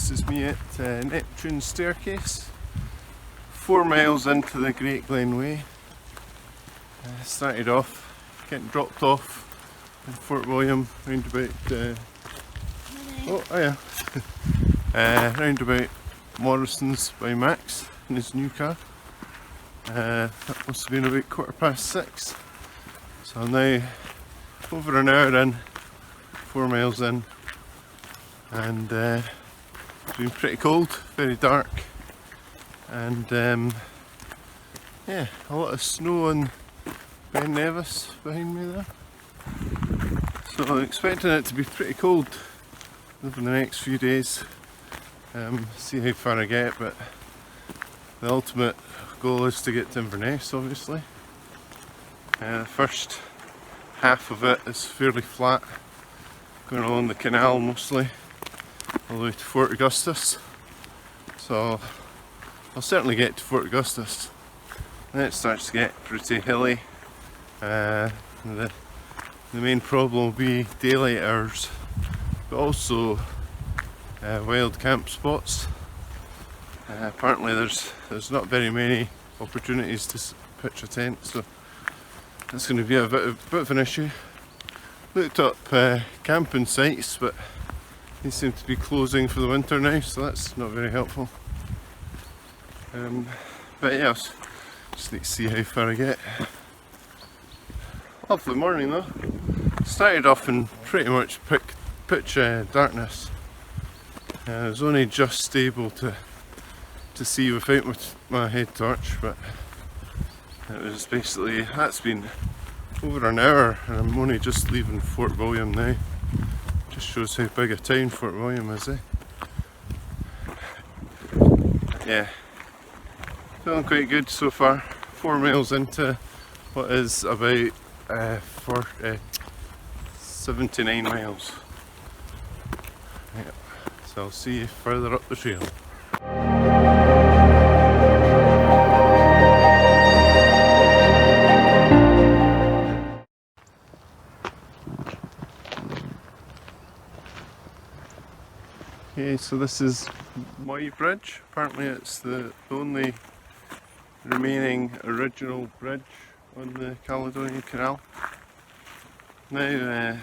This is me at Neptune Staircase, 4 miles into the Great Glen Way. Started off getting dropped off in Fort William round about round about Morrison's by Max in his new car. That must have been about 6:15. So I'm now over an hour in, 4 miles in, and it's been pretty cold, very dark, and yeah, a lot of snow on Ben Nevis behind me there. So I'm expecting it to be pretty cold over the next few days. See how far I get, but the ultimate goal is to get to Inverness, obviously. The first half of it is fairly flat, going along the canal mostly, all the way to Fort Augustus. So I'll certainly get to Fort Augustus. Then it starts to get pretty hilly. The main problem will be daylight hours, but also wild camp spots. Apparently there's not very many opportunities to pitch a tent, so that's going to be a bit of an issue. Looked up camping sites, but they seem to be closing for the winter now, so that's not very helpful. But yeah, just need to see how far I get. Lovely morning though. Started off in pretty much pitch darkness. I was only just able to see without my head torch, but it was basically, that's been over an hour and I'm only just leaving Fort William now. Just shows how big a town Fort William is, eh? Yeah, feeling quite good so far. 4 miles into what is about 79 miles. Yeah. So I'll see you further up the trail. Okay, so this is my bridge. Apparently it's the only remaining original bridge on the Caledonian Canal. Now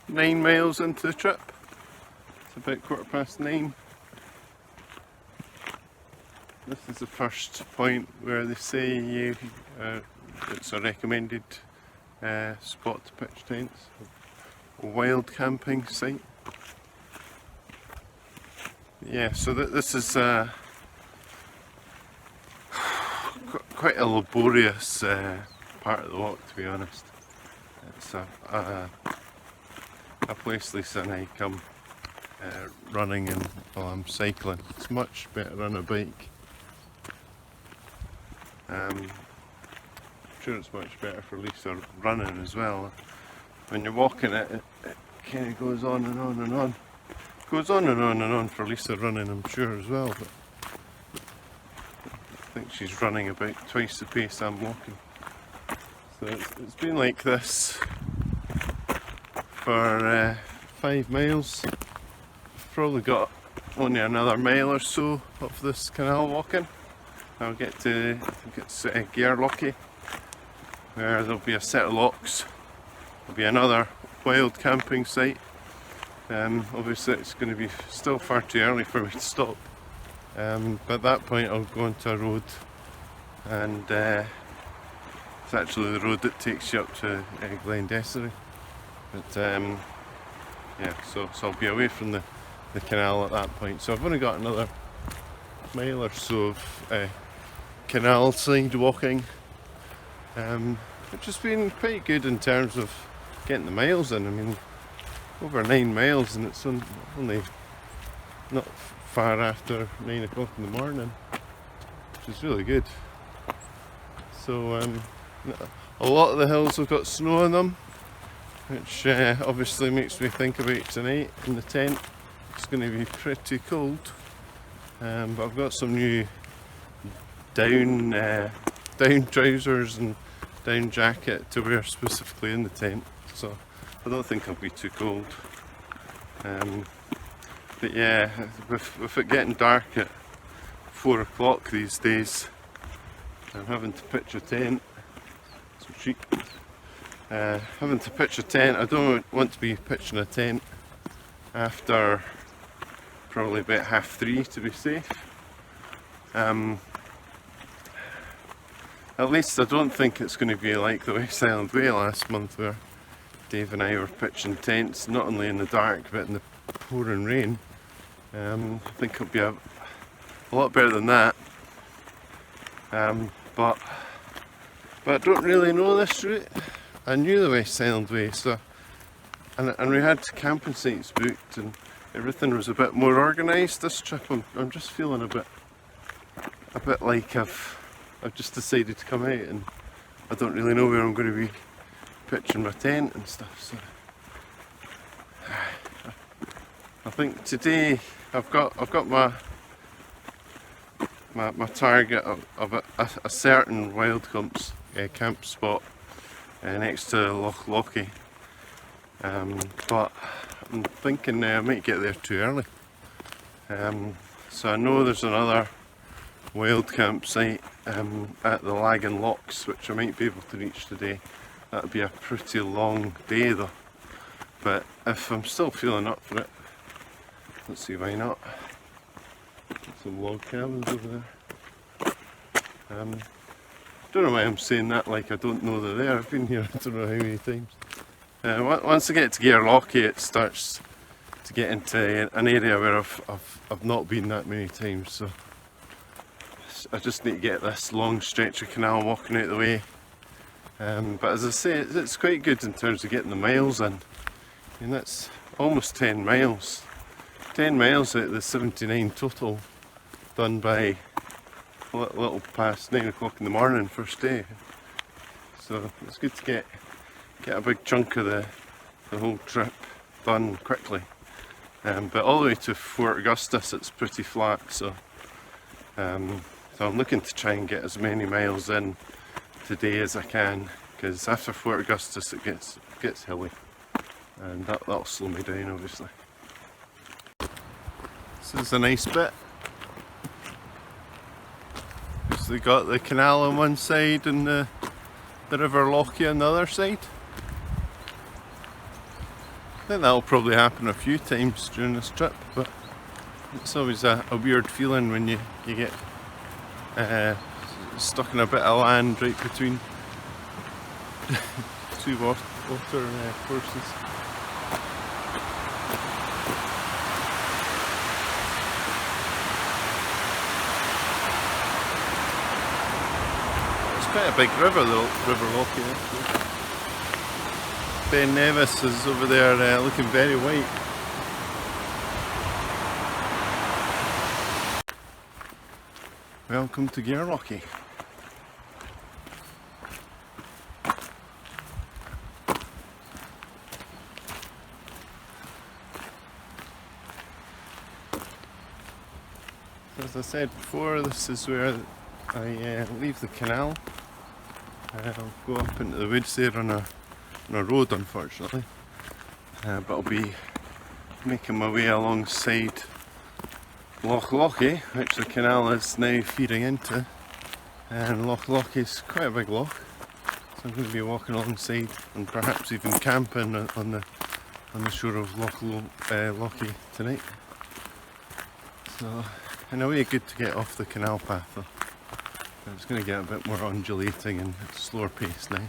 9 miles into the trip. It's about 9:15. This is the first point where they say it's a recommended spot to pitch tents, a wild camping site. Yeah, so this is quite a laborious part of the walk, to be honest. It's a place Lisa and I come running and while I'm cycling. It's much better on a bike. I'm sure it's much better for Lisa running as well. When you're walking it kind of goes on and on and on. Goes on and on and on for Lisa running, I'm sure, as well, but I think she's running about twice the pace I'm walking. So it's been like this for 5 miles. Probably got only another mile or so of this canal walking. I'll get to, I think it's Gearlocky, where there'll be a set of locks. There'll be another wild camping site. Obviously it's going to be still far too early for me to stop, but at that point I'll go onto a road, and it's actually the road that takes you up to Glendessery. But yeah, so I'll be away from the canal at that point. So I've only got another mile or so of canal side walking, which has been quite good in terms of getting the miles in. I mean, over 9 miles, and it's only not far after 9 o'clock in the morning, which is really good. So a lot of the hills have got snow on them, which obviously makes me think about tonight in the tent. It's going to be pretty cold, but I've got some new down trousers and down jacket to wear specifically in the tent, so I don't think I'll be too cold. But yeah, with it getting dark at 4 o'clock these days, I'm having to pitch a tent. So cheap. Having to pitch a tent. I don't want to be pitching a tent after probably about 3:30 to be safe. At least I don't think it's going to be like the West Island Way last month, where Dave and I were pitching tents not only in the dark but in the pouring rain. I think it'll be a lot better than that. But I don't really know this route. I knew the West Island Way, so and we had camping sites booked and everything was a bit more organised this trip. I'm just feeling a bit like I've just decided to come out and I don't really know where I'm going to be pitching my tent and stuff. So I think today I've got my target of a certain wild camp spot next to Loch Lochy, but I'm thinking I might get there too early. So I know there's another wild campsite at the Lagan Locks which I might be able to reach today. That'll be a pretty long day though, but if I'm still feeling up for it, let's see, why not. Some log cabins over there. Don't know why I'm saying that like I don't know they're there. I've been here I don't know how many times. Once I get to Great Lochy, it starts to get into an area where I've not been that many times, so I just need to get this long stretch of canal walking out the way. But as I say, it's quite good in terms of getting the miles in. And that's almost 10 miles. 10 miles out of the 79 total, done by a little past 9 o'clock in the morning first day. So it's good to get a big chunk of the whole trip done quickly. But all the way to Fort Augustus it's pretty flat, so I'm looking to try and get as many miles in today as I can, because after Fort Augustus it gets hilly, and that'll slow me down obviously. This is a nice bit. So they got the canal on one side and the River Lochy on the other side. I think that'll probably happen a few times during this trip, but it's always a weird feeling when you get stuck in a bit of land right between two water courses. It's quite a big river though, River Lochy actually. Ben Nevis is over there looking very white. Welcome to Great Lochy. As I said before, this is where I leave the canal. I'll go up into the woods there on a road unfortunately, but I'll be making my way alongside Loch Lochy, which the canal is now feeding into, and Loch Lochy is quite a big loch, so I'm going to be walking alongside and perhaps even camping on the shore of Loch Lochy tonight. So in a way good to get off the canal path though. It's going to get a bit more undulating and at a slower pace now.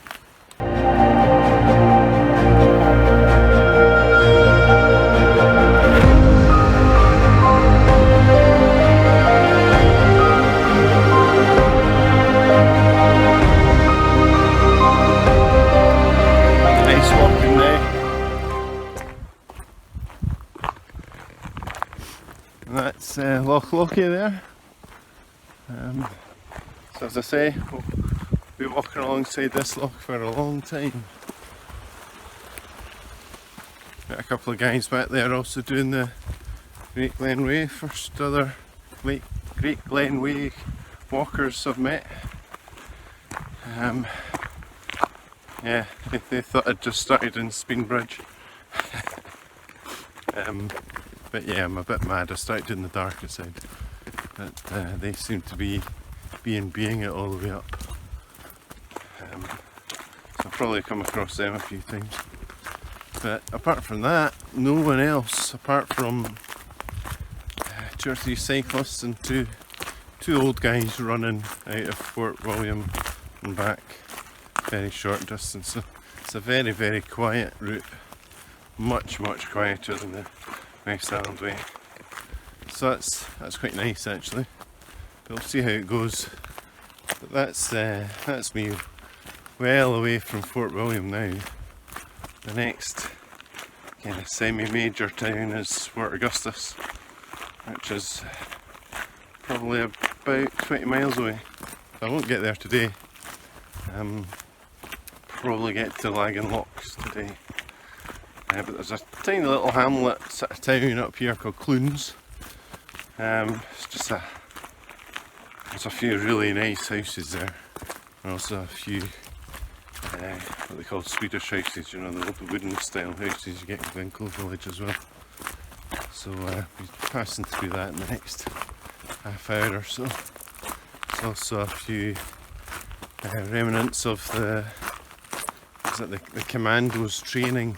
Nice walking there. And that's Loch Lochy there. So as I say, we'll be walking alongside this loch for a long time. Got a couple of guys back there also doing the Great Glen Way. First other Great Glen Way walkers I've met. Yeah, they thought I'd just started in Speenbridge. But yeah, I'm a bit mad. I started in the darker side, but they seem to be being it all the way up. So I'll probably come across them a few times. But apart from that, no one else, apart from 2 or 3 cyclists and two old guys running out of Fort William and back, very short distance. So it's a very, very quiet route, much quieter than the West Island Way. So that's quite nice actually. But we'll see how it goes. But that's me well away from Fort William now. The next kind of semi-major town is Fort Augustus, which is probably about 20 miles away. I won't get there today. Probably get to Lagan Locks today. But there's a tiny little hamlet sort of town up here called Clunes. It's just there's a few really nice houses there. And also a few what they call Swedish houses, you know, the little wooden style houses you get in Glencoe village as well. So we'll be passing through that in the next half hour or so. There's also a few remnants of the commandos training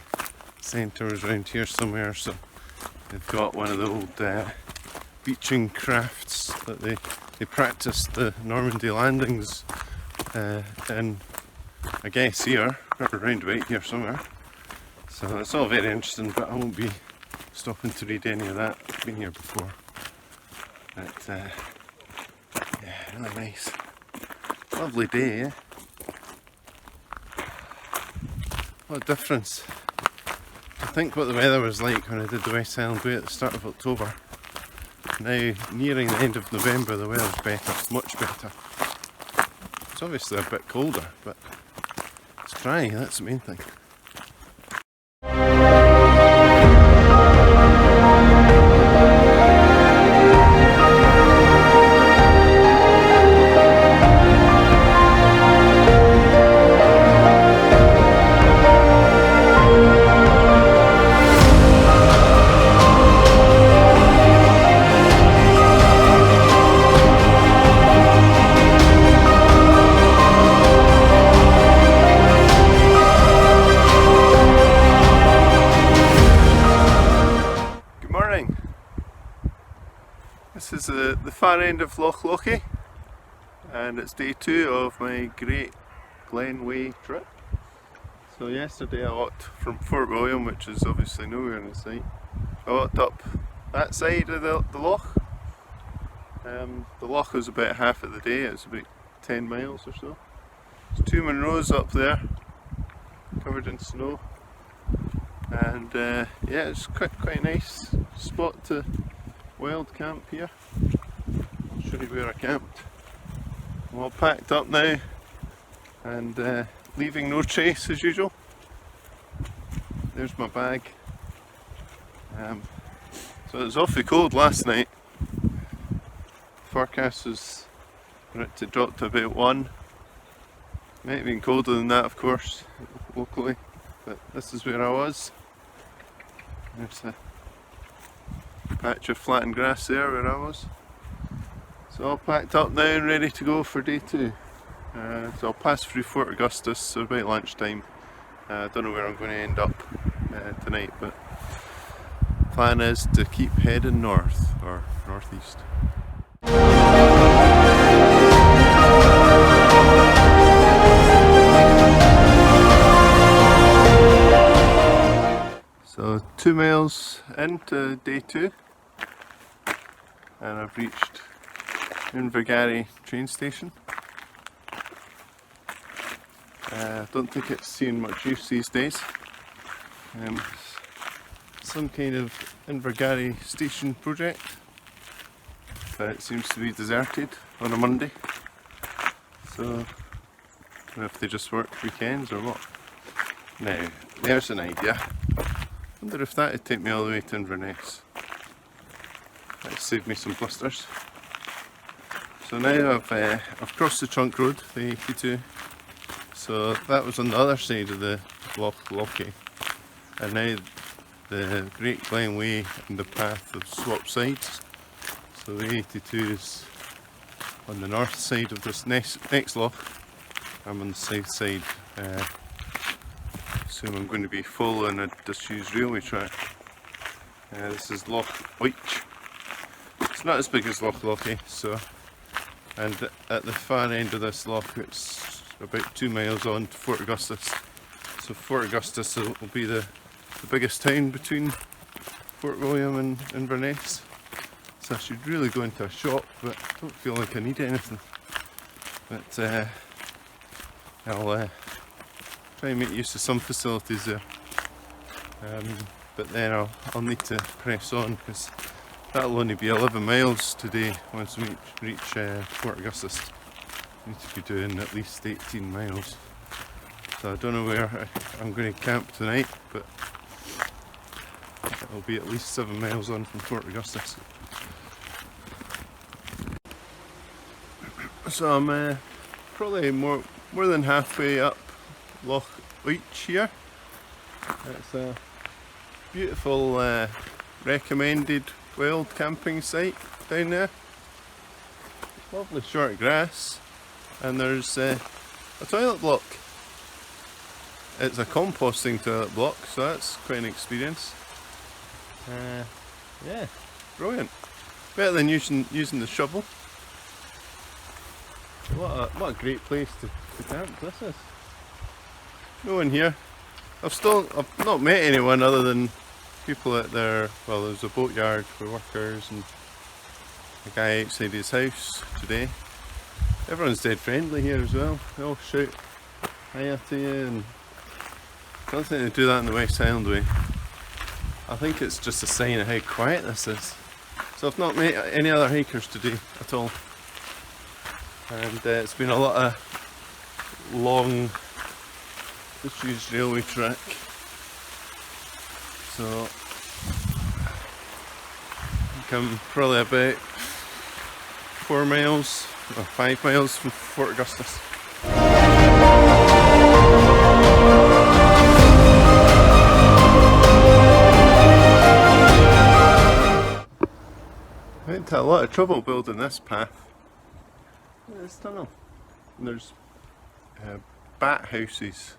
centres around here somewhere. So they've got one of the old beaching crafts that they practiced the Normandy landings in, I guess, here, or around about here somewhere. So it's all very interesting, but I won't be stopping to read any of that. I've been here before. But yeah, really nice. Lovely day, eh? What a difference. I think what the weather was like when I did the West Island Way at the start of October. Now, nearing the end of November, the weather's better, much better. It's obviously a bit colder, but it's dry, that's the main thing. This is the far end of Loch Lochy, and it's day 2 of my Great Glen Way trip. So yesterday I walked from Fort William, which is obviously nowhere in sight. I walked up that side of the loch. The loch was about half of the day, it's about 10 miles or so. There's 2 Munros up there, covered in snow. And yeah, it's quite a nice spot to wild camp here. I'll show you where I camped. I'm all packed up now and leaving no trace as usual. There's my bag. So it was awfully cold last night. Forecast was for it to drop to about 1. Might have been colder than that, of course, locally, but this is where I was. There's a patch of flattened grass there where I was. So all packed up now and ready to go for day 2. So I'll pass through Fort Augustus, so about lunchtime. I don't know where I'm going to end up tonight, but plan is to keep heading north or northeast. So 2 miles into day 2 and I've reached Invergarry train station. I don't think it's seeing much use these days. Some kind of Invergarry station project, but it seems to be deserted on a Monday. So I don't know if they just work weekends or what. Now, there's an idea. I wonder if that would take me all the way to Inverness. That'd save me some blisters. So now I've crossed the trunk road, the 82. So that was on the other side of the Loch Lochy. And now the Great Glen Way and the path have swapped sides. So the 82 is on the north side of this next loch. I'm on the south side. Assume I'm going to be following a disused railway track. This is Loch Wyche. It's not as big as Loch Lochy, so, and at the far end of this loch it's about 2 miles on to Fort Augustus. So Fort Augustus will be the biggest town between Fort William and Inverness. So I should really go into a shop, but I don't feel like I need anything. But I'll try and make use of some facilities there. But then I'll need to press on, because that'll only be 11 miles today once we reach Fort Augustus. I need to be doing at least 18 miles. So I don't know where I'm going to camp tonight, but it'll be at least 7 miles on from Fort Augustus. So I'm probably more than halfway up Loch Wyche here. It's a beautiful recommended wild camping site down there. Lovely short grass, and there's a toilet block. It's a composting toilet block, so that's quite an experience. Yeah, brilliant. Better than using the shovel. What a great place to camp this is. No one here. I've not met anyone other than people at their, well, there's a boatyard for workers and a guy outside his house today. Everyone's dead friendly here as well. They all shout hiya to you, and I don't think they do that in the West Highland way. I think it's just a sign of how quiet this is. So I've not met any other hikers today at all. And it's been a lot of long disused railway track. So I think I'm probably about 4 miles or 5 miles from Fort Augustus. I went to a lot of trouble building this path. This tunnel. And there's bat houses.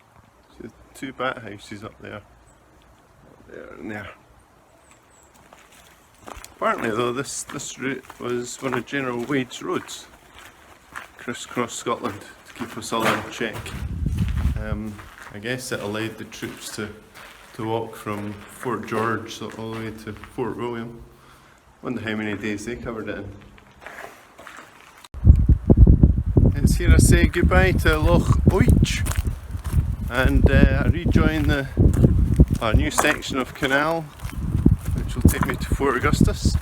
So 2 bat houses up there. There and there. Apparently though, this route was one of General Wade's roads. Crisscross Scotland, to keep us all in check. I guess it allowed the troops to walk from Fort George all the way to Fort William. Wonder how many days they covered it in. It's here I say goodbye to Loch Wyche, and I rejoin our new section of canal, which will take me to Fort Augustus.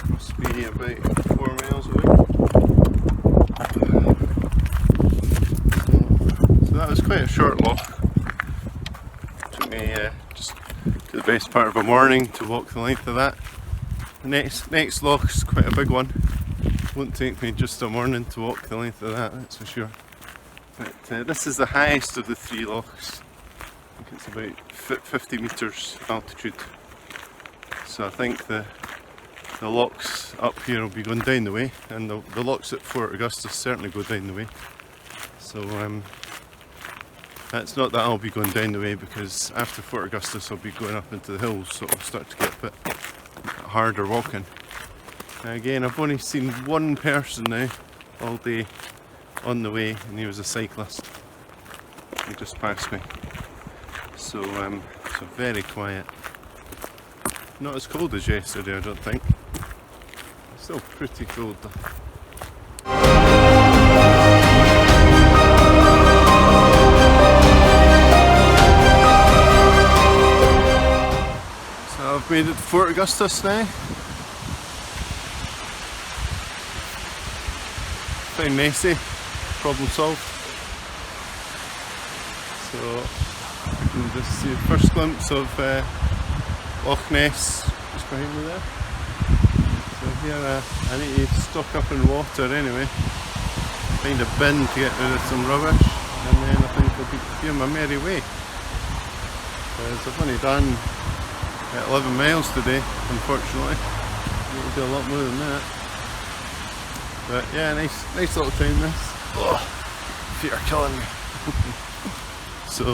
Must be about 4 miles away. So that was quite a short walk. Took me just to the best part of a morning to walk the length of that. The next loch's quite a big one. Won't take me just a morning to walk the length of that, that's for sure. But this is the highest of the 3 lochs. I think it's about 50 metres altitude. So I think the lochs up here will be going down the way, and the lochs at Fort Augustus certainly go down the way. So it's not that I'll be going down the way, because after Fort Augustus I'll be going up into the hills, so it'll start to get a bit harder walking. Now again, I've only seen one person now all day on the way, and he was a cyclist. He just passed me. So very quiet. Not as cold as yesterday, I don't think. Still pretty cold though. So I've made it to Fort Augustus now. Very messy, problem solved. So you can just see the first glimpse of Loch Ness just behind me there. So here I need to stock up in water anyway, find a bin to get rid of some rubbish, and then I think I'll be on my merry way. Because I've only done Got 11 miles today, unfortunately. We'll do a lot more than that. But yeah, nice little town this. Oh, feet are killing me. So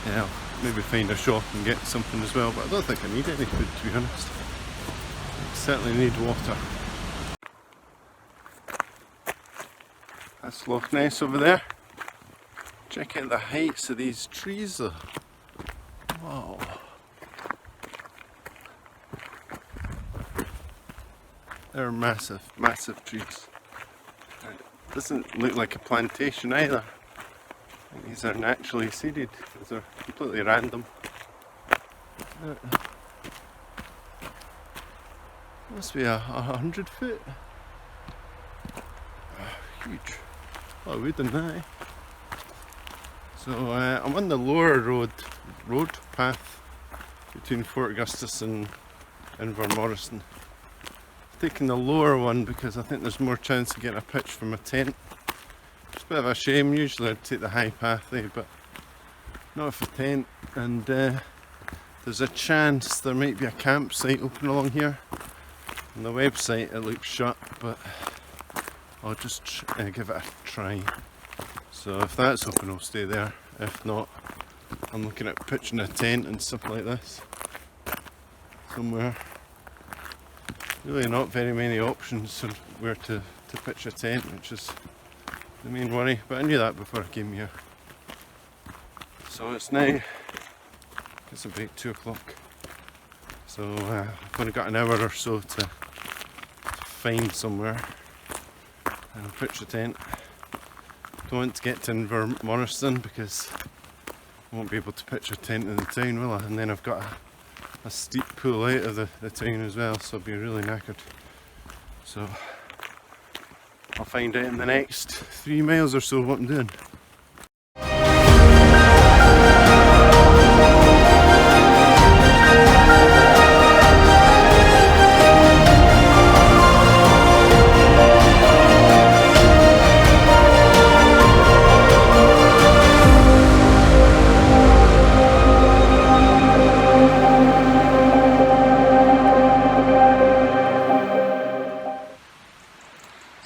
yeah, I'll maybe find a shop and get something as well, but I don't think I need any food, to be honest. I certainly need water. That's Loch Ness over there. Check out the heights of these trees though. Wow. They're massive, massive trees. It doesn't look like a plantation either. These are naturally seeded. These are completely random. Must be 100 foot. Huge. A lot of wood in that. So I'm on the lower road path between Fort Augustus and Inverness. Taking the lower one because I think there's more chance of getting a pitch from a tent. It's a bit of a shame. Usually I'd take the high path there, but not with a tent. And there's a chance there might be a campsite open along here. On the website it looks shut, but I'll just give it a try. So if that's open I'll stay there. If not, I'm looking at pitching a tent and stuff like this somewhere. Really not very many options on where to pitch a tent, which is the main worry, but I knew that before I came here. So it's now, it's about 2 o'clock, so I've only got an hour or so to find somewhere and I'll pitch a tent. Don't want to get to Inverness because I won't be able to pitch a tent in the town, will I? And then I've got a steep pull out of the town as well, so I'll be really knackered. So I'll find out in the next 3 miles or so what I'm doing.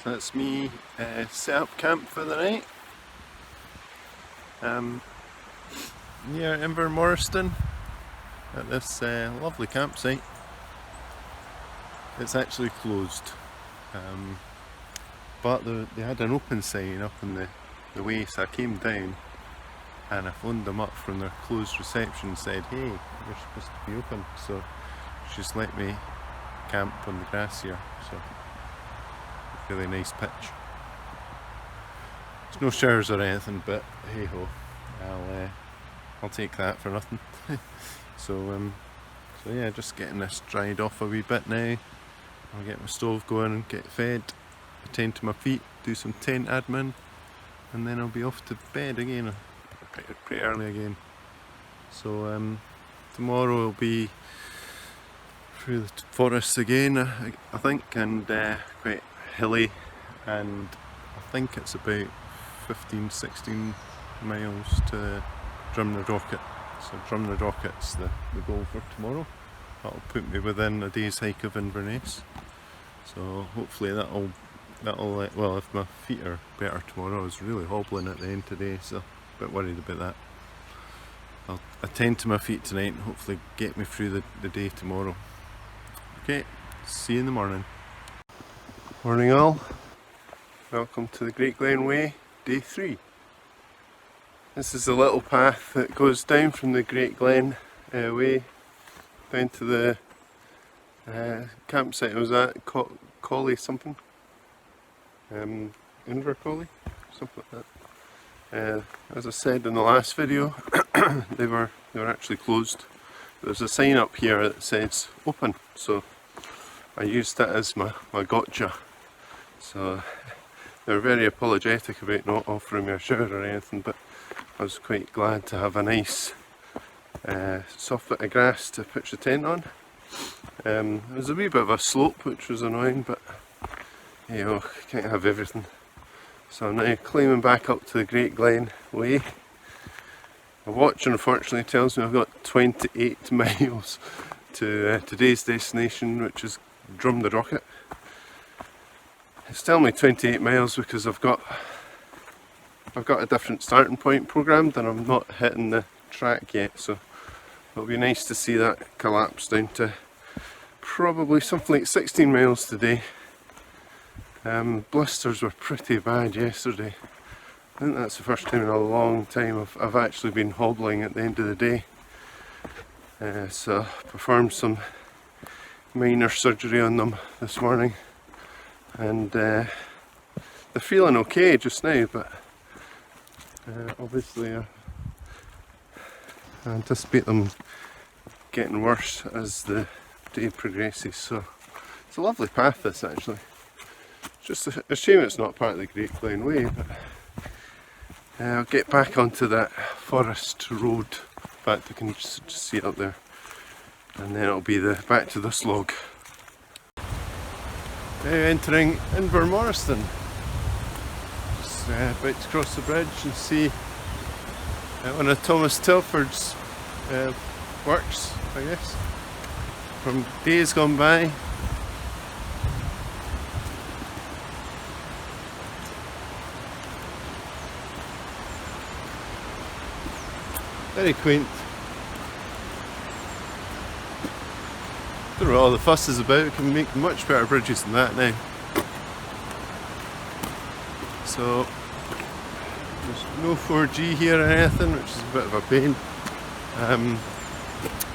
That's me set up camp for the night. Near Inverness at this lovely campsite. It's actually closed, but they had an open sign up in the way, so I came down and I phoned them up from their closed reception and said, hey, you're supposed to be open, so just let me camp on the grass here. So really nice pitch. There's no showers or anything, but hey ho, I'll take that for nothing. So yeah, just getting this dried off a wee bit now. I'll get my stove going and get fed, attend to my feet, do some tent admin, and then I'll be off to bed again, pretty early again. So tomorrow will be through the forest again, I think, and quite hilly, and I think it's about 15-16 miles to Drumnadrochit. So Drumnadrochit's the goal for tomorrow. That'll put me within a day's hike of Inverness. So hopefully that'll well, if my feet are better tomorrow. I was really hobbling at the end today, so a bit worried about that. I'll attend to my feet tonight and hopefully get me through the day tomorrow. Okay, see you in the morning. Morning all, welcome to the Great Glen Way, day 3. This is the little path that goes down from the Great Glen Way down to the campsite I was at, Collie something, Invercollie, something like that. As I said in the last video, they were actually closed. There's a sign up here that says open, so I used that as my gotcha. So they were very apologetic about not offering me a shower or anything, but I was quite glad to have a nice soft bit of grass to pitch the tent on. There was a wee bit of a slope which was annoying, but you know, can't have everything. So I'm now climbing back up to the Great Glen Way. My watch unfortunately tells me I've got 28 miles to today's destination, which is Drumnarocket. It's telling me 28 miles because I've got a different starting point programmed and I'm not hitting the track yet, so it'll be nice to see that collapse down to probably something like 16 miles today. Blisters were pretty bad yesterday. I think that's the first time in a long time I've actually been hobbling at the end of the day. So I performed some minor surgery on them this morning, and they're feeling okay just now, but obviously I anticipate them getting worse as the day progresses. So it's a lovely path, this actually. Just a shame it's not part of the Great Glen Way, but I'll get back onto that forest road. In fact, I can just see it up there, and then it'll be back to this log. Now entering Inverness. Just about to cross the bridge and see one of Thomas Telford's works, I guess, from days gone by. Very quaint. Don't know what all the fuss is about. We can make much better bridges than that now. So there's no 4G here or anything, which is a bit of a pain.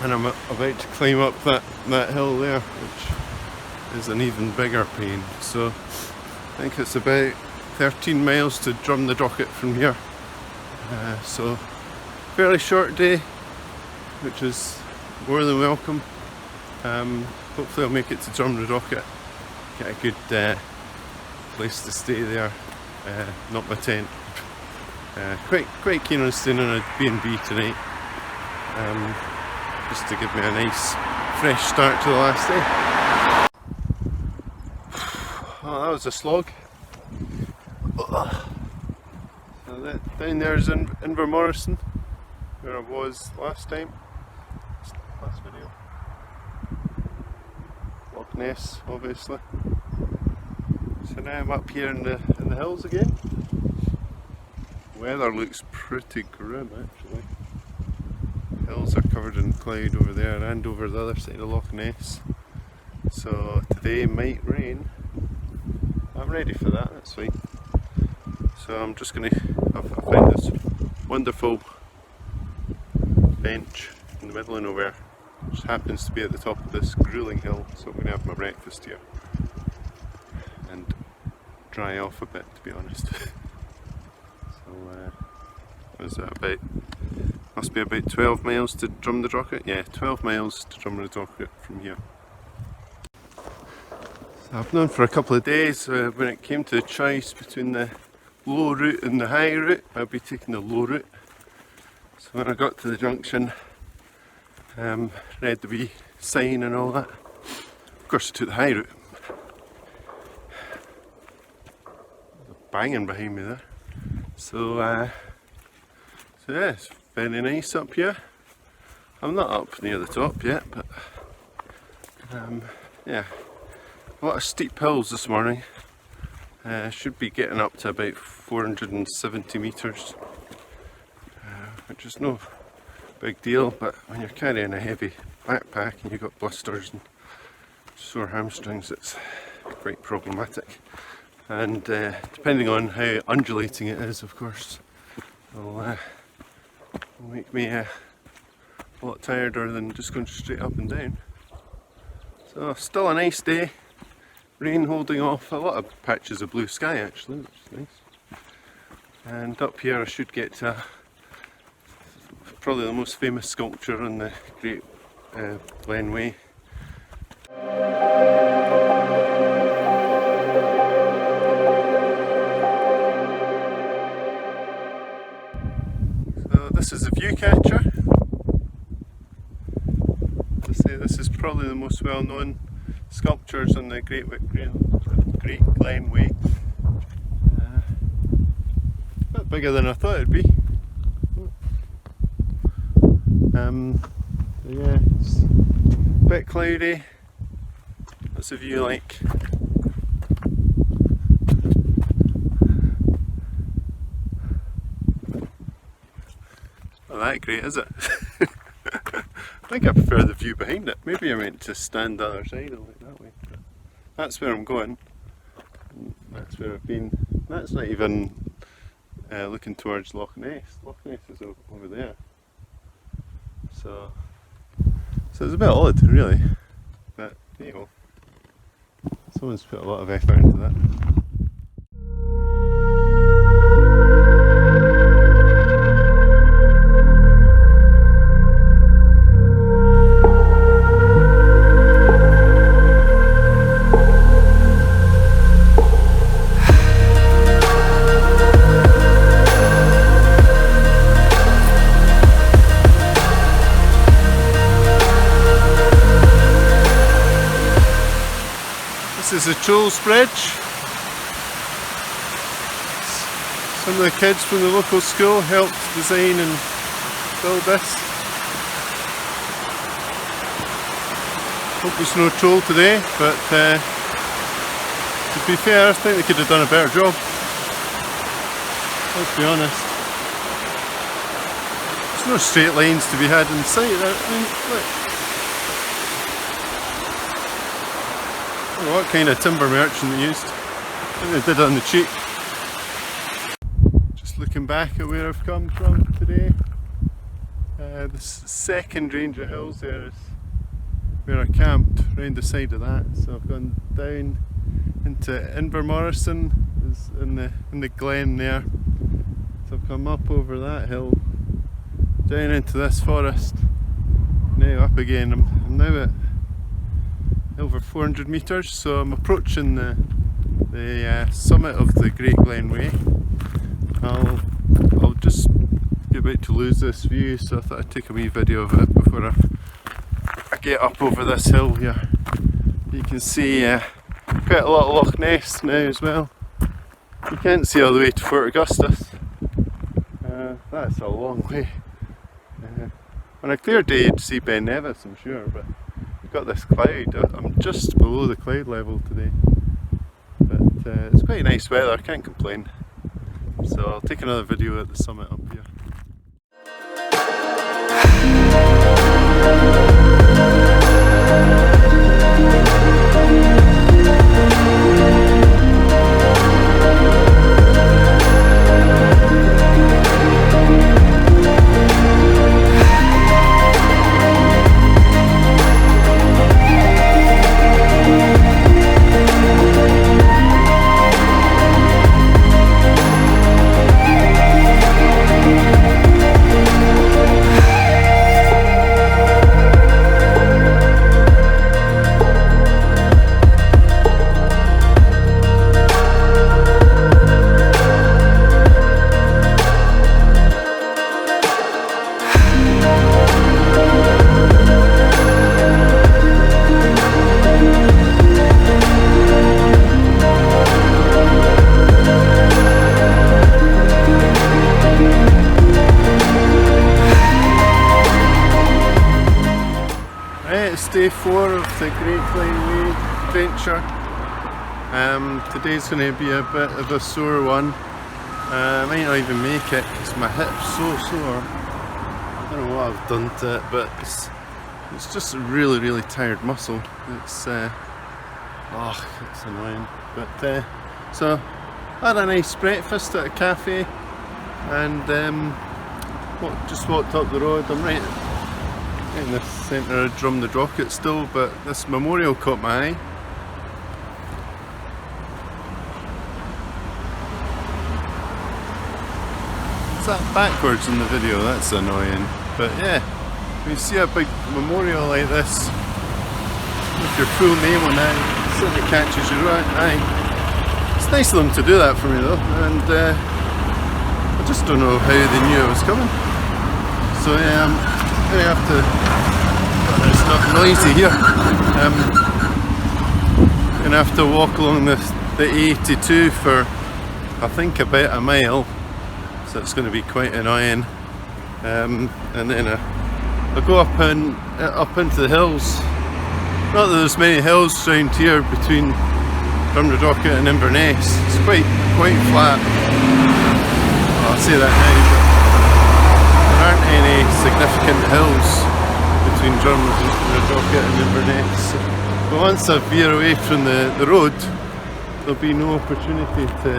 And I'm about to climb up that hill there, which is an even bigger pain. So I think it's about 13 miles to Drumnarocket from here. So fairly short day, which is more than welcome. Hopefully I'll make it to Drumnarocket, get a good place to stay there, not my tent. Quite keen on staying in a B&B tonight, just to give me a nice fresh start to the last day. Oh, that was a slog. So that down there is Inverness, where I was last time, last video. Loch Ness, obviously. So now I'm up here in the hills again. Weather looks pretty grim actually. Hills are covered in cloud over there and over the other side of Loch Ness. So today might rain. I'm ready for that, that's fine. So I'm just gonna, I found this wonderful bench in the middle of nowhere, which happens to be at the top of this grueling hill, so I'm going to have my breakfast here and dry off a bit, to be honest. So what is that, about, must be about 12 miles to Drumnarocket? Yeah, 12 miles to Drumnarocket from here. So I've known for a couple of days when it came to the choice between the low route and the high route, I'll be taking the low route. So when I got to the junction, read the wee sign and all that, of course I took the high route. Banging behind me there. So yeah, it's very nice up here. I'm not up near the top yet, but yeah, a lot of steep hills this morning. Should be getting up to about 470 metres. Which is no big deal, but when you're carrying a heavy backpack and you've got blisters and sore hamstrings, it's quite problematic. And depending on how undulating it is, of course, it'll make me a lot tireder than just going straight up and down. So still a nice day, rain holding off, a lot of patches of blue sky actually, which is nice. And up here I should get to probably the most famous sculpture on the Great Glen Way. So this is a view catcher. As I say, this is probably the most well-known sculptures on the Great Glen Way. A bit bigger than I thought it'd be. Yeah, it's a bit cloudy. What's the view like? Not that great, is it? I think I prefer the view behind it. Maybe I meant to stand the other side and look that way. But that's where I'm going. That's where I've been. That's not even looking towards Loch Ness. Loch Ness is over there. So it's a bit odd, really. But there you go. Someone's put a lot of effort into that. This is a Trolls Bridge. Some of the kids from the local school helped design and build this. Hope there's no troll today, but to be fair, I think they could have done a better job. Let's be honest. There's no straight lines to be had in sight. I mean, look. What kind of timber merchant they used. I think they did it on the cheap. Just looking back at where I've come from today. The second range of hills there is where I camped, round the side of that. So I've gone down into Inverness, is in the glen there. So I've come up over that hill, down into this forest, now up again. I'm now at over 400 metres, so I'm approaching the summit of the Great Glen Way. I'll just be about to lose this view, so I thought I'd take a wee video of it before I get up over this hill here. You can see quite a lot of Loch Ness now as well. You can't see all the way to Fort Augustus. That's a long way. On a clear day you'd see Ben Nevis, I'm sure, but we've got this cloud. I'm just below the cloud level today, but it's quite nice weather, I can't complain. So I'll take another video at the summit up here. It's day 4 of the Great Glen Way adventure. Today's going to be a bit of a sore one. I might not even make it because my hip's so sore. I don't know what I've done to it, but it's just a really tired muscle. It's it's annoying. But so I had a nice breakfast at a cafe and just walked up the road. I'm right in the centre of Drumnadrochit still, but this memorial caught my eye. Is that backwards in the video? That's annoying. But yeah, when you see a big memorial like this with your full name on it, it certainly catches your eye. It's nice of them to do that for me though, and I just don't know how they knew I was coming. So yeah, I'm going to have to, it's not noisy here, going to have to walk along the A82 for I think about a mile, so it's going to be quite annoying, and then I go up into the hills. Not that there's many hills around here between Drumnadrochit and Inverness. It's quite flat. Well, I'll say that now, but there aren't any significant hills between Drumnadrochit and Inverness. But once I veer away from the road, there'll be no opportunity to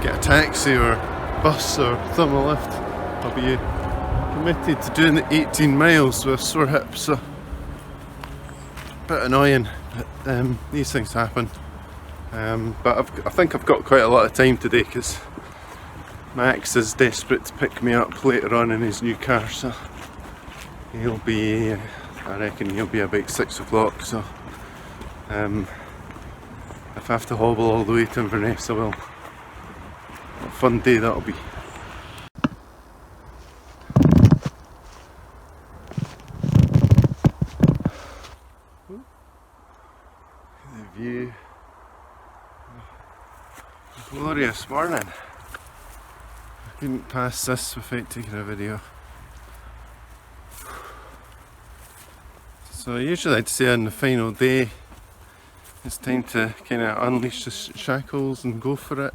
get a taxi or bus or thermal lift. I'll be committed to doing the 18 miles with a sore hip, so a bit annoying, but these things happen. But I think I've got quite a lot of time today because Max is desperate to pick me up later on in his new car, so he'll be, I reckon he'll be about 6 o'clock, so if I have to hobble all the way to Inverness, I will. What a fun day that'll be. The view. Glorious morning. I couldn't pass this without taking a video. So usually I'd say on the final day it's time to kind of unleash the shackles and go for it.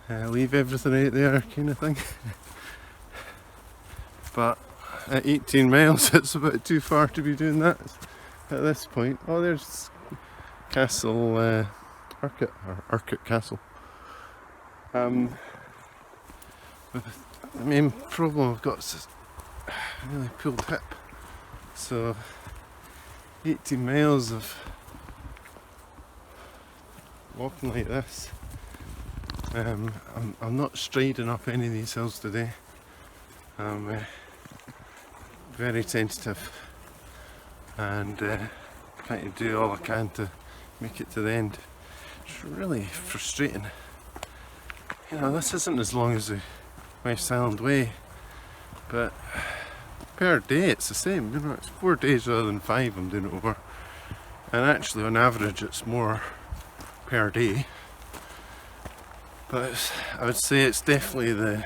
Leave everything out there kind of thing. But at 18 miles it's a bit too far to be doing that at this point. Oh, there's Castle Urquhart Castle. But the main problem I've got is a really pulled hip. So 18 miles of walking like this. I'm not striding up any of these hills today. I'm very tentative and trying to do all I can to make it to the end. It's really frustrating. You know, this isn't as long as the West Island Way, but per day it's the same. You know, it's 4 days rather than 5 I'm doing it over, and actually on average it's more per day. But I would say it's definitely the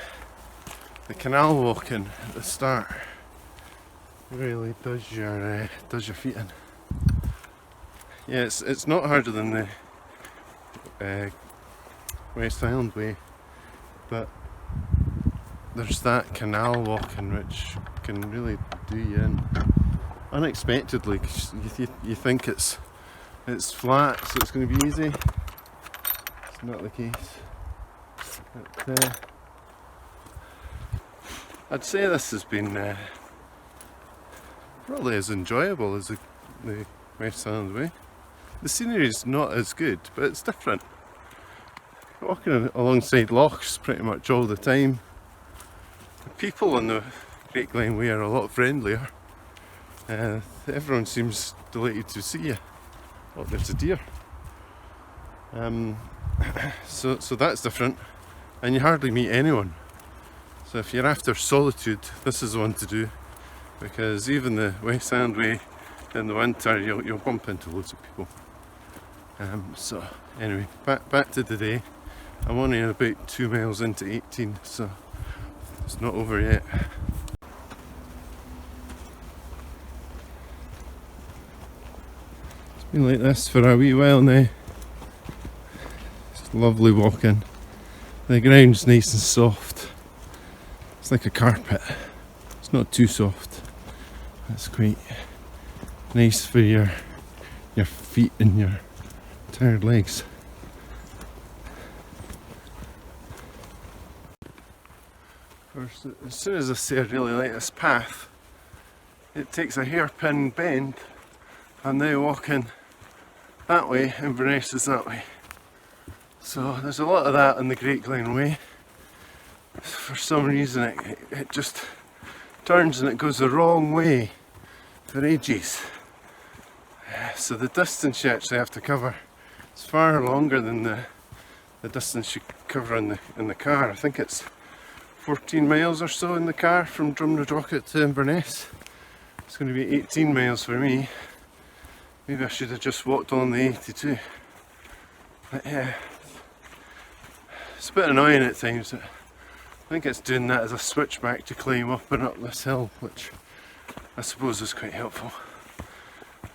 canal walking at the start really does your feet in. Yeah, it's not harder than the West Island Way, but there's that canal walking which can really do you in unexpectedly. 'Cause you think it's flat, so it's going to be easy. It's not the case. But, I'd say this has been probably as enjoyable as the West Island Way. The scenery is not as good, but it's different. Walking alongside lochs pretty much all the time. The people on the Great Glen Way are a lot friendlier. Everyone seems delighted to see you. Oh, there's a deer. So that's different, and you hardly meet anyone. So if you're after solitude, this is the one to do, because even the West Island Way in the winter you'll bump into loads of people. So anyway, back to the day. I'm only about 2 miles into 18, so it's not over yet. It's been like this for a wee while now. It's lovely walking. The ground's nice and soft. It's like a carpet. It's not too soft. It's quite nice for your feet and your tired legs. Of course, as soon as I say I really like this path, it takes a hairpin bend. I'm now walking that way, Inverness is that way. So there's a lot of that on the Great Glen Way. For some reason it just turns and it goes the wrong way for ages. So the distance you actually have to cover is far longer than the distance you cover in the car. I think it's 14 miles or so in the car from Drumnadrochit to Inverness. It's going to be 18 miles for me. Maybe I should have just walked on the 82. But yeah, it's a bit annoying at times that I think it's doing that as a switchback to climb up and up this hill, which I suppose is quite helpful.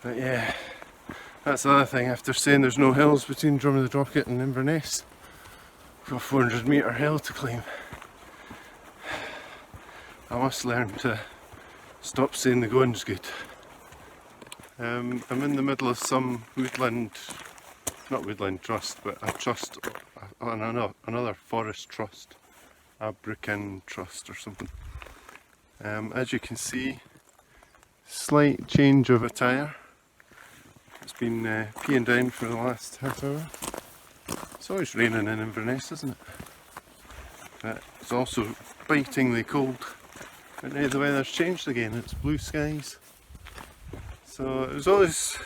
But yeah, that's the other thing. After saying there's no hills between Drumnadrochit and Inverness, we've got a 400 metre hill to climb. I must learn to stop saying the going's good. I'm in the middle of some woodland, not woodland trust, but a trust on another forest trust, Abrican trust or something. As you can see, slight change of attire. It's been peeing down for the last half hour. It's always raining in Inverness, isn't it? But it's also bitingly cold. But now the weather's changed again, it's blue skies. So it was always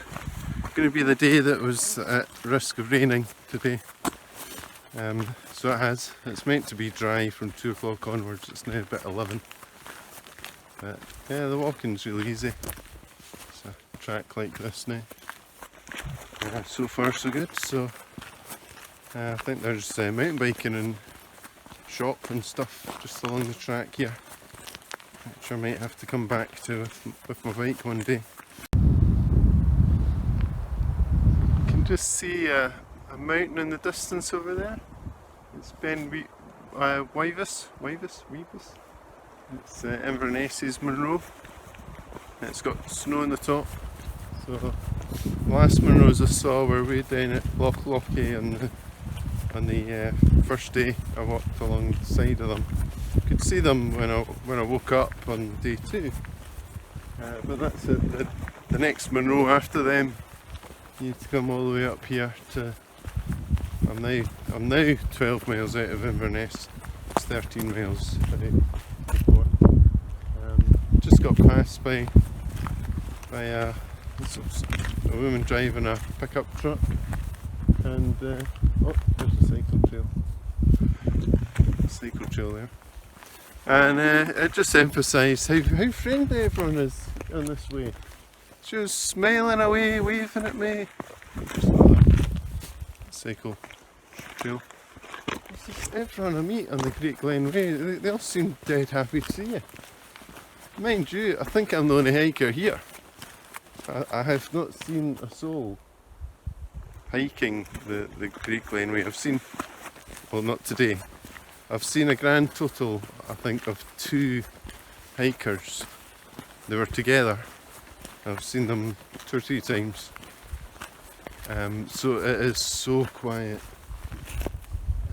going to be the day that was at risk of raining today. So it has. It's meant to be dry from 2 o'clock onwards. It's now about 11. But yeah, the walking's really easy. It's a track like this now. So far so good. So I think there's mountain biking and shop and stuff just along the track here, which I might have to come back to with my bike one day. You can just see a mountain in the distance over there. It's Ben Wyvis. It's Inverness's Munro. It's got snow on the top. So last Munros I saw were way down at Loch Lochy on the first day I walked alongside of them. Could see them when I woke up on day 2. But that's it. The next Munro after them, you need to come all the way up here to. I'm now 12 miles out of Inverness. It's 13 miles out before. Just got passed by a woman driving a pickup truck, and oh, there's a cycle trail there, and it just emphasised how friendly everyone is on this way. She was smiling away, waving at me. Just another cycle trail. It's just everyone I meet on the Great Glen Way, they all seem dead happy to see you. Mind you, I think I'm the only hiker here. I have not seen a soul hiking the Great Glen Way. I've seen, well, not today, I've seen a grand total, I think, of 2 hikers. They were together. I've seen them 2 or 3 times. So it is so quiet.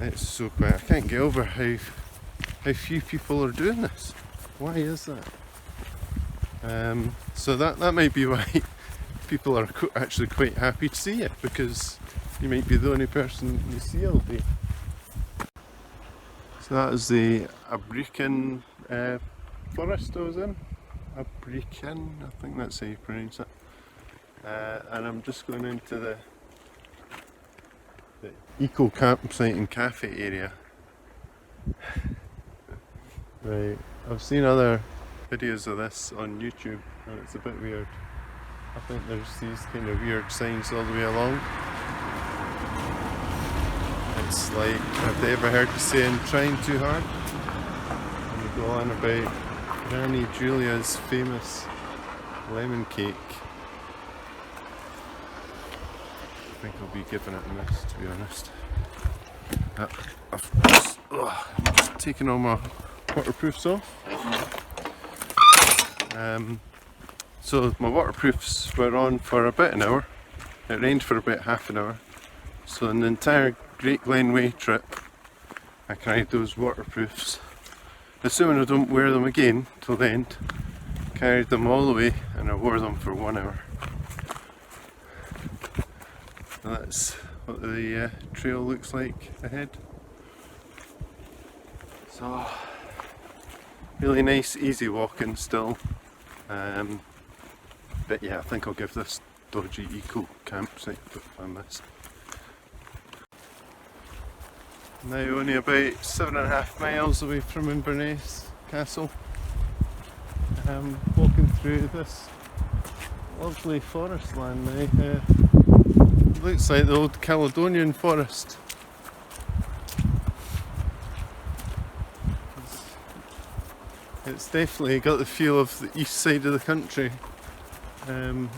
It's so quiet. I can't get over how few people are doing this. Why is that? So that might be why people are actually quite happy to see you, because you might be the only person you see all day. So that is the Abrican forest I was in. Abrican, I think that's how you pronounce it. And I'm just going into the eco campsite and cafe area. Right, I've seen other videos of this on YouTube and it's a bit weird. I think there's these kind of weird signs all the way along. It's like, have they ever heard the saying, trying too hard? And you go on about Granny Julia's famous lemon cake. I think I'll be giving it a miss, to be honest. I've just taken all my waterproofs off. So my waterproofs were on for about an hour. It rained for about half an hour. So in the entire Great Glen Way trip, I carried those waterproofs. Assuming I don't wear them again till the end, carried them all the way and I wore them for 1 hour. And that's what the trail looks like ahead. So really nice, easy walking still. But yeah, I think I'll give this dodgy eco campsite a bit of a miss. Now only about 7.5 miles away from Inverness Castle. Walking through this lovely forest land now. Looks like the old Caledonian forest. You can It's definitely got the feel of the east side of the country,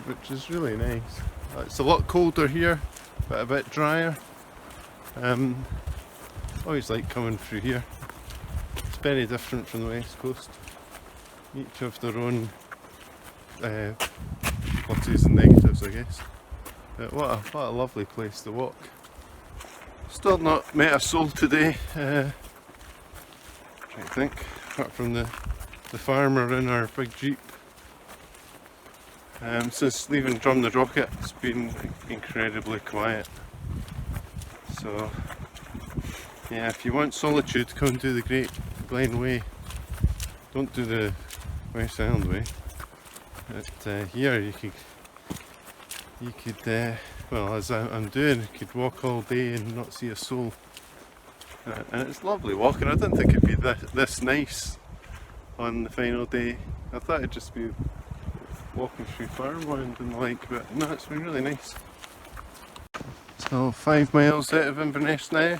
which is really nice. It's a lot colder here, but a bit drier. Always like coming through here. It's very different from the west coast. Each have their own pluses and negatives, I guess. But what a lovely place to walk. Still not met a soul today. Trying to think, apart from the farmer in our big jeep. Since leaving Drumnadrochit, it's been incredibly quiet. So yeah, if you want solitude, come and do the Great Glen Way. Don't do the West Island Way. But here you could, well, as I'm doing, you could walk all day and not see a soul. And it's lovely walking. I didn't think it'd be this nice on the final day. I thought it'd just be walking through farmland and the like, but no, it's been really nice. So 5 miles out of Inverness now,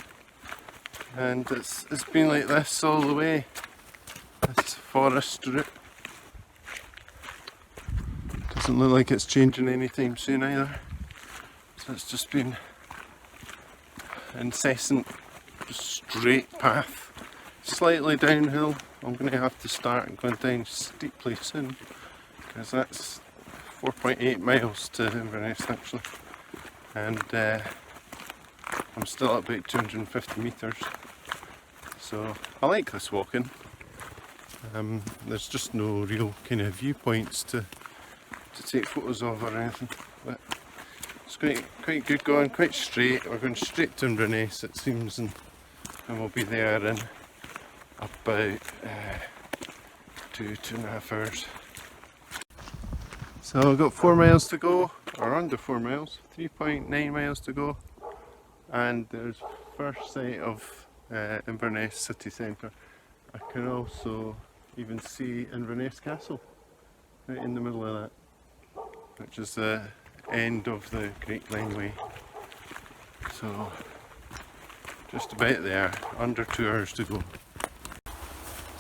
and it's been like this all the way. This forest route. Doesn't look like it's changing anytime soon either. So it's just been incessant, straight path. Slightly downhill. I'm going to have to start going down steeply soon, because that's 4.8 miles to Inverness actually. And I'm still at about 250 metres. So I like this walking. There's just no real kind of viewpoints to take photos of or anything, but it's quite good going, quite straight. We're going straight to Inverness it seems, and we'll be there in about 2.5 hours. So I've got 4 miles to go, or under 4 miles, 3.9 miles to go, and there's first sight of Inverness city centre. I can also even see Inverness Castle right in the middle of that, which is the end of the Great Glen Way. So just about there, under 2 hours to go.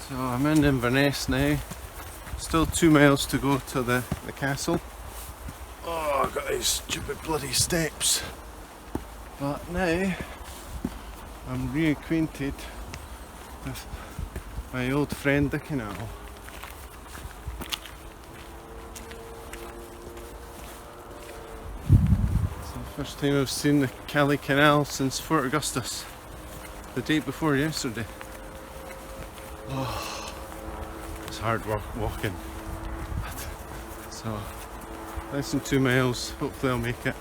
So I'm in Inverness now, still 2 miles to go to the castle. Oh, I've got these stupid bloody steps. But now I'm reacquainted with my old friend the canal. It's the first time I've seen the Cally Canal since Fort Augustus, the day before yesterday. Oh, it's hard work walking. So, less than 2 miles, hopefully I'll make it.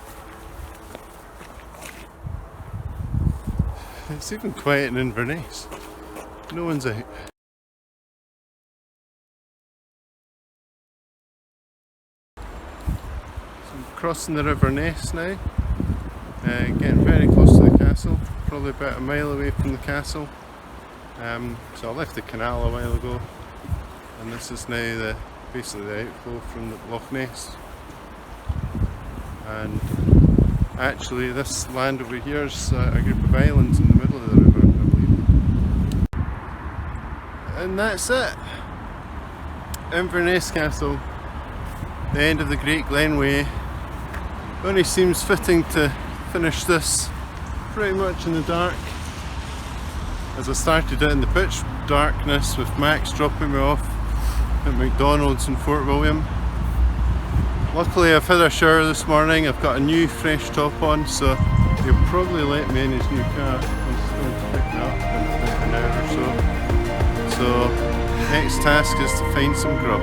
It's even quiet in Inverness. No one's out. So I'm crossing the River Ness now. Getting very close to the castle. Probably about a mile away from the castle. So I left the canal a while ago, and this is now basically the outflow from the Loch Ness. And actually this land over here is a group of islands in the middle of the river, I believe. And that's it. Inverness Castle, the end of the Great Glen Way. Only seems fitting to finish this pretty much in the dark, as I started it in the pitch darkness with Max dropping me off at McDonald's in Fort William. Luckily I've had a shower this morning, I've got a new fresh top on, so he'll probably let me in his new car. I'm just going to pick it up in about an hour or so. So next task is to find some grub.